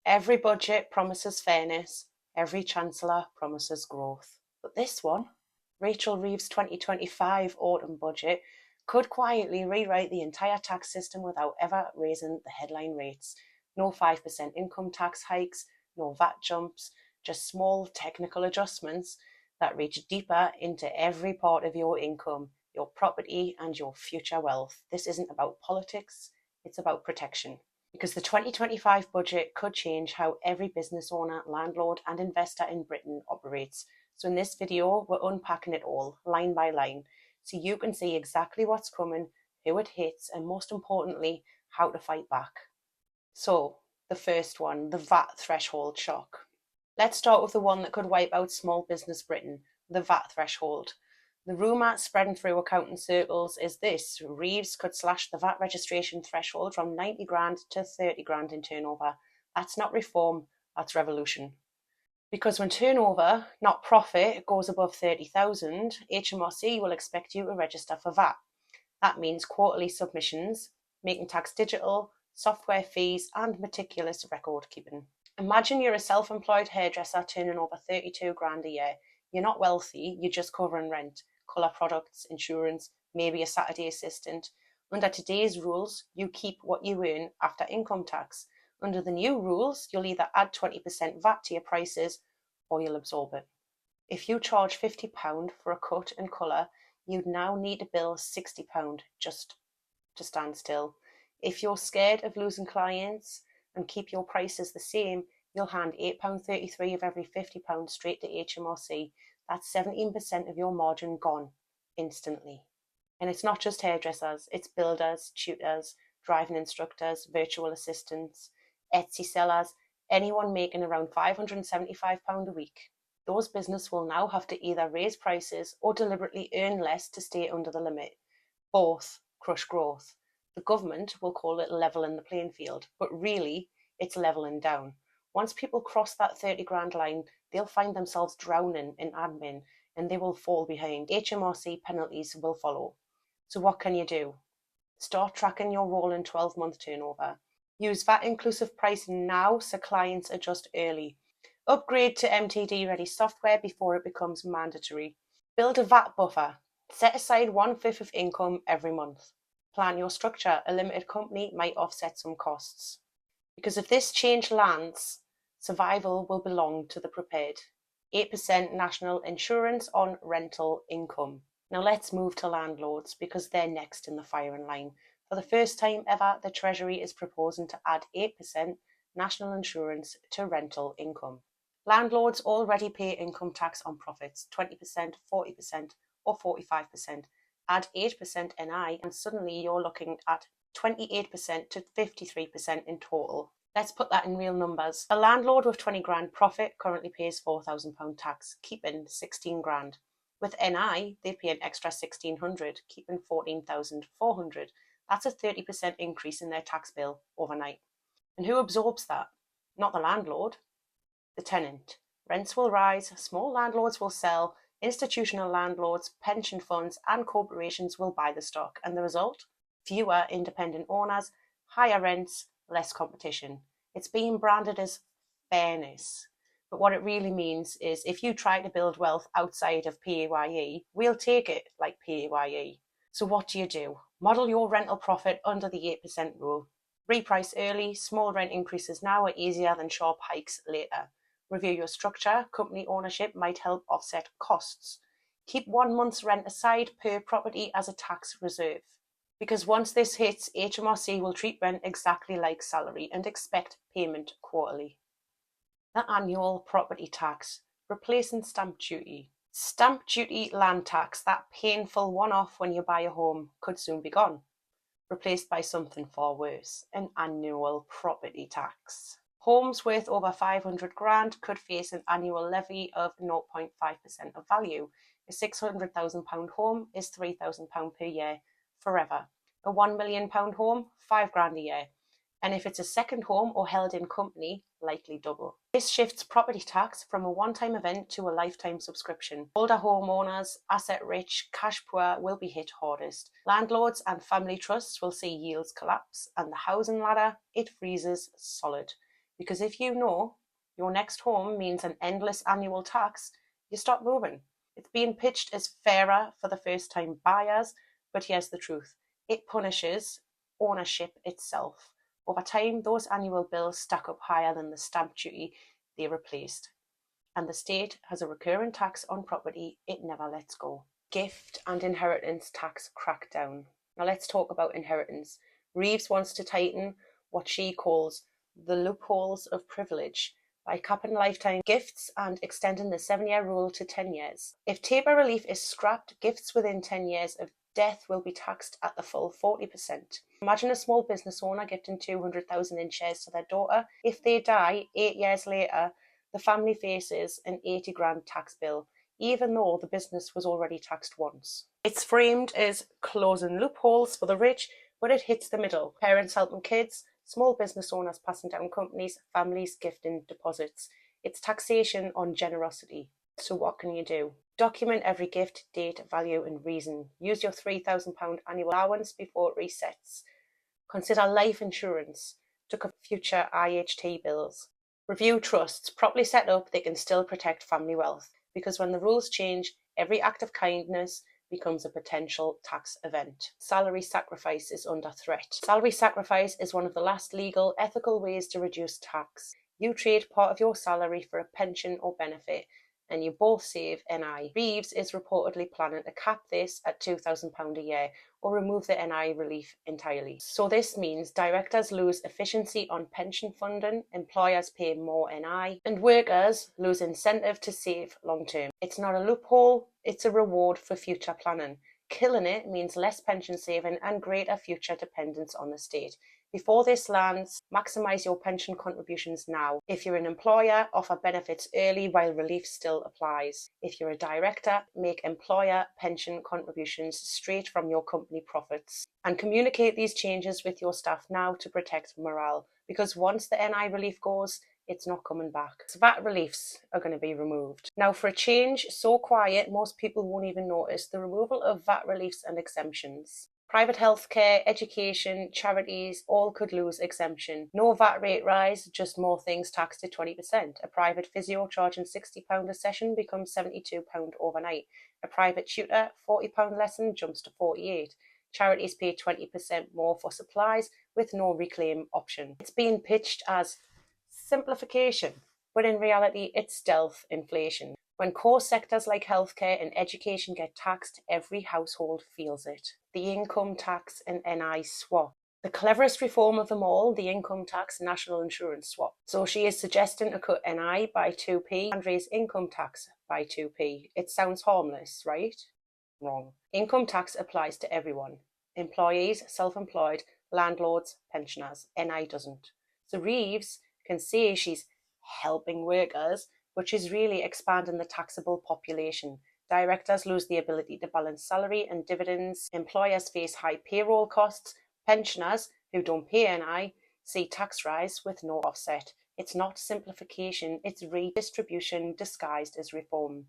Every budget promises fairness, every chancellor promises growth. But this one, Rachel Reeves' 2025 autumn budget, could quietly rewrite the entire tax system without ever raising the headline rates. No 5% income tax hikes, no VAT jumps, just small technical adjustments that reach deeper into every part of your income, your property, and your future wealth. This isn't about politics, it's about protection. Because the 2025 budget could change how every business owner, landlord, and investor in Britain operates. So in this video, we're unpacking it all, line by line, so you can see exactly what's coming, who it hits, and most importantly, how to fight back. So, the first one, the VAT Threshold Shock. Let's start with the one that could wipe out small business Britain, the VAT threshold. The rumour spreading through accounting circles is this: Reeves could slash the VAT registration threshold from 90 grand to 30 grand in turnover. That's not reform, that's revolution. Because when turnover, not profit, goes above 30,000, HMRC will expect you to register for VAT. That means quarterly submissions, making tax digital, software fees, and meticulous record keeping. Imagine you're a self-employed hairdresser turning over 32 grand a year. You're not wealthy, you're just covering rent, colour products, insurance, maybe a Saturday assistant. Under today's rules, you keep what you earn after income tax. Under the new rules, you'll either add 20% VAT to your prices or you'll absorb it. If you charge £50 for a cut and colour, you'd now need to bill £60 just to stand still. If you're scared of losing clients and keep your prices the same, you'll hand £8.33 of every £50 straight to HMRC. That's 17% of your margin gone instantly. And it's not just hairdressers, it's builders, tutors, driving instructors, virtual assistants, Etsy sellers, anyone making around £575 a week. Those businesses will now have to either raise prices or deliberately earn less to stay under the limit. Both crush growth. The government will call it levelling the playing field, but really it's levelling down. Once people cross that 30 grand line, they'll find themselves drowning in admin and they will fall behind. HMRC penalties will follow. So what can you do? Start tracking your rolling 12-month turnover. Use VAT inclusive pricing now so clients adjust early. Upgrade to MTD ready software before it becomes mandatory. Build a VAT buffer. Set aside 1/5 of income every month. Plan your structure. A limited company might offset some costs. Because if this change lands, survival will belong to the prepared. 8% national insurance on rental income. Now let's move to landlords because they're next in the firing line. For the first time ever, the Treasury is proposing to add 8% national insurance to rental income. Landlords already pay income tax on profits, 20%, 40% or 45%. Add 8% NI and suddenly you're looking at 28% to 53% in total. Let's put that in real numbers. A landlord with 20 grand profit currently pays £4,000 tax, keeping 16 grand. With NI, they pay an extra 1,600, keeping 14,400. That's a 30% increase in their tax bill overnight. And who absorbs that? Not the landlord, the tenant. Rents will rise, small landlords will sell, institutional landlords, pension funds and corporations will buy the stock. And the result? Fewer independent owners, higher rents, less competition. It's being branded as fairness. But what it really means is if you try to build wealth outside of PAYE, we'll take it like PAYE. So what do? Model your rental profit under the 8% rule. Reprice early, small rent increases now are easier than sharp hikes later. Review your structure, company ownership might help offset costs. Keep 1 month's rent aside per property as a tax reserve. Because once this hits, HMRC will treat rent exactly like salary and expect payment quarterly. The annual property tax, replacing stamp duty. Stamp duty land tax, that painful one-off when you buy a home, could soon be gone. Replaced by something far worse, an annual property tax. Homes worth over 500 grand could face an annual levy of 0.5% of value. A £600,000 home is £3,000 per year forever. A £1 million home, £5 grand a year. And if it's a second home or held in company, likely double. This shifts property tax from a one-time event to a lifetime subscription. Older homeowners, asset-rich, cash-poor will be hit hardest. Landlords and family trusts will see yields collapse, and the housing ladder, it freezes solid. Because if you know your next home means an endless annual tax, you stop moving. It's being pitched as fairer for the first-time buyers, but here's the truth. It punishes ownership itself. Over time, those annual bills stack up higher than the stamp duty they replaced. And the state has a recurring tax on property it never lets go. Gift and inheritance tax crackdown. Now let's talk about inheritance. Reeves wants to tighten what she calls the loopholes of privilege by capping lifetime gifts and extending the 7-year rule to 10 years. If taper relief is scrapped, gifts within 10 years of death will be taxed at the full 40%. Imagine a small business owner gifting 200,000 in shares to their daughter. If they die 8 years later, the family faces an 80 grand tax bill, even though the business was already taxed once. It's framed as closing loopholes for the rich, but it hits the middle. Parents helping kids, small business owners passing down companies, families gifting deposits. It's taxation on generosity. So what can you do? Document every gift, date, value and reason. Use your £3,000 annual allowance before it resets. Consider life insurance to cover future IHT bills. Review trusts. Properly set up, they can still protect family wealth, because when the rules change, every act of kindness becomes a potential tax event. Salary sacrifice is under threat. Salary sacrifice is one of the last legal, ethical ways to reduce tax. You trade part of your salary for a pension or benefit, and you both save NI. Reeves is reportedly planning to cap this at £2,000 a year or remove the NI relief entirely. So this means directors lose efficiency on pension funding, employers pay more NI, and workers lose incentive to save long term. It's not a loophole, it's a reward for future planning. Killing it means less pension saving and greater future dependence on the state. Before this lands, maximise your pension contributions now. If you're an employer, offer benefits early while relief still applies. If you're a director, make employer pension contributions straight from your company profits. And communicate these changes with your staff now to protect morale, because once the NI relief goes, it's not coming back. So VAT reliefs are going to be removed. Now for a change so quiet, most people won't even notice the removal of VAT reliefs and exemptions. Private healthcare, education, charities, all could lose exemption. No VAT rate rise, just more things taxed at 20%. A private physio charging £60 a session becomes £72 overnight. A private tutor, £40 lesson jumps to £48. Charities pay 20% more for supplies with no reclaim option. It's being pitched as simplification, but in reality it's stealth inflation. When core sectors like healthcare and education get taxed, every household feels it. The income tax and NI swap. The cleverest reform of them all, the income tax national insurance swap. So she is suggesting to cut NI by 2p and raise income tax by 2p. It sounds harmless, right? Wrong. Income tax applies to everyone. Employees, self-employed, landlords, pensioners. NI doesn't. So Reeves can say she's helping workers, but she's really expanding the taxable population. Directors lose the ability to balance salary and dividends. Employers face high payroll costs. Pensioners, who don't pay NI, see tax rise with no offset. It's not simplification, it's redistribution disguised as reform.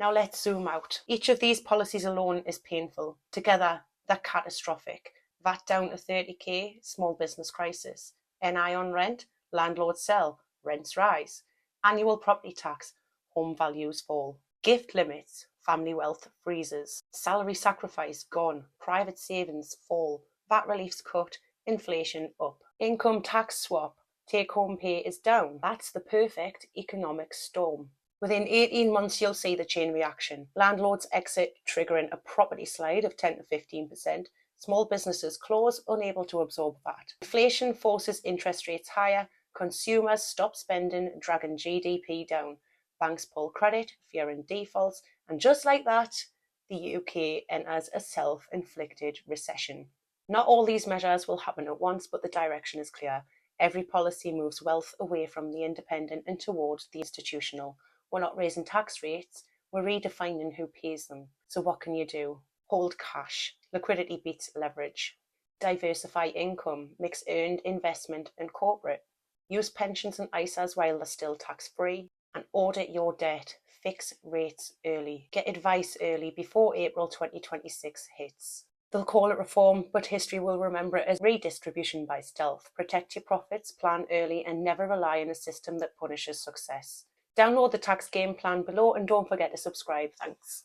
Now let's zoom out. Each of these policies alone is painful. Together, they're catastrophic. VAT down to 30k, small business crisis. NI on rent, landlords sell, rents rise. Annual property tax, home values fall. Gift limits, family wealth freezes. Salary sacrifice gone, private savings fall. VAT reliefs cut, inflation up. Income tax swap, take-home pay is down. That's the perfect economic storm. Within 18 months, you'll see the chain reaction. Landlords exit, triggering a property slide of 10 to 15%. Small businesses close, unable to absorb VAT. Inflation forces interest rates higher. Consumers stop spending, dragging GDP down. Banks pull credit, fearing defaults. And just like that, the UK enters a self-inflicted recession. Not all these measures will happen at once, but the direction is clear. Every policy moves wealth away from the independent and towards the institutional. We're not raising tax rates, we're redefining who pays them. So what can you do? Hold cash. Liquidity beats leverage. Diversify income. Mix earned, investment and corporate. Use pensions and ISAs while they're still tax-free. And audit your debt. Fix rates early. Get advice early before April 2026 hits. They'll call it reform, but history will remember it as redistribution by stealth. Protect your profits, plan early, and never rely on a system that punishes success. Download the tax game plan below and don't forget to subscribe. Thanks.